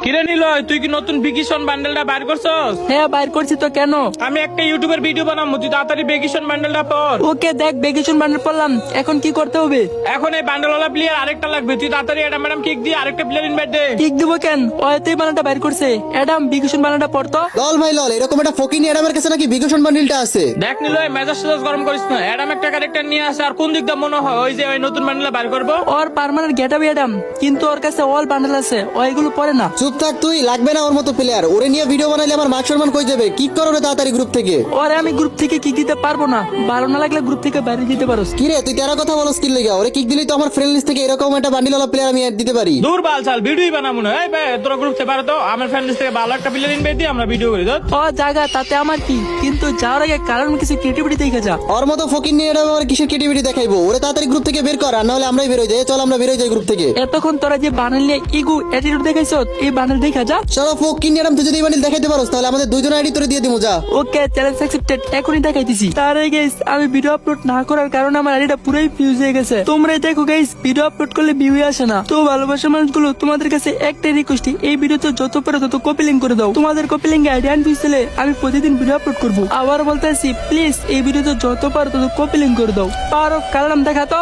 কিরে নিলয়, তুই কি নতুন ভ্যাকেশন বান্ডেলটা বাইর করছস? হ্যাঁ বাইর করছি তো, কেন? আমি একটা ইউটিউবের ভিডিও বানাবো, তুই তাড়াতাড়ি ভ্যাকেশন বান্ডেলটা পর। ওকে দেখ, ভ্যাকেশন বান্ডেল পড়লাম, এখন কি করতে হবে? এখন এই বান্ডেলওয়ালা প্লেয়ার আরেকটা লাগবে, তুই তাড়াতাড়ি এটা ম্যাডাম কিক দিয়ে আরেকটা প্লেয়ার ইনভাইট দে। কিক দিব কেন? ওইতেই বানাটা বাইর করছে। অ্যাডাম ভ্যাকেশন বানাটা পড়তো। লল ভাই লল, এরকম একটা ফকিনি অ্যাডামের কাছে নাকি ভ্যাকেশন বান্ডিলটা আছে? দেখ নিলয়, মেজাজ সেজাজ গরম করিস না। অ্যাডাম একটা ক্যারেক্টার নিয়ে আসে, আর কোন দিকটা মনে হয় ওই যে ওই নতুন বান্ডেল বাইর করবো। ওর পার্মানেন্ট গেটআপ অ্যাডাম, কিন্তু ওর কাছে অল বান্ডেল আছে, ও এগুলো পড়ে না। চুপ থাক তুই, লাগবে না ওর মতো প্লেয়ার। ওরে নিয়ে ভিডিও বানাইলে আমার মান সম্মান কই যাবে? কিক করো রে তাড়াতাড়ি গ্রুপ থেকে। ওরে আমি গ্রুপ থেকে কিক দিতে পারবো না, ভালো না লাগলে গ্রুপ থেকে বাইরে দিতে পারোস। কি রে তুই তেরা কথা বলস কি লাগা? ওরে কিক দিলেই তো আমার ফ্রেন্ড লিস্ট থেকে এরকম একটা বান্ডিলওয়ালা প্লেয়ার আমি অ্যাড দিতে পারি। দূর বাল চাল, ভিডিওই বানাবো না। এই ভাই তোরা গ্রুপ থেকে পারো তো, আমার ফ্রেন্ড লিস্ট থেকে ভালো একটা প্লেয়ার ইনভাইট দিয়ে আমরা ভিডিও করি। ধর ও জায়গা তাতে আমার কি, কিন্তু যাওয়ার আগে কারণ কিছু ক্রিয়েটিভিটি দেখে যা। ওর মতো ফকিনি অ্যাডাম আমার কিসের ক্রিয়েটিভিটি দেখাইবো? ওরে তাড়াতাড়ি গ্রুপ থেকে বের কর, আর না হলে আমরাই বের হয়ে যাই। চল আমরা বের হয়ে যাই গ্রুপ থেকে। এতক্ষণ তোরা যে বান্ডেল নিয়ে ইগু অ্যাটিটিউড দেখাইছ, এই বান্ডেল দেখা যা। চলো ফকিনি অ্যাডাম, তুই যদি এই বান্ডিল দেখাইতে পারোস তাহলে আমাদের দুইজন আইডি তোরে দিয়ে দিমু। যা। ওকে, চ্যালেঞ্জ অ্যাকসেপ্টেড, এখনই দেখাইতেছি। তার আগে গাইস, আমি ভিডিও আপলোড না করার কারণে আমার আইডিটা পুরোই ফিউজ হয়ে গেছে। তোমরাই দেখো গাইস, ভিডিও আপলোড করলে ভিউ আসে না। তো ভালোবাসা মানুষগুলো, তোমাদের কাছে একটাই রিকোয়েস্ট, এই ভিডিওতে যত পারো তত কপি লিঙ্ক করে দাও। তোমাদের কপি লিঙ্ক আইডি আন দিলে আমি প্রতিদিন ভিডিও আপলোড করবো। আবার বলতেছি, প্লিজ এই ভিডিওতে যত পারো তত কপি লিঙ্ক করে দাও। পারো কারণ দেখা তো।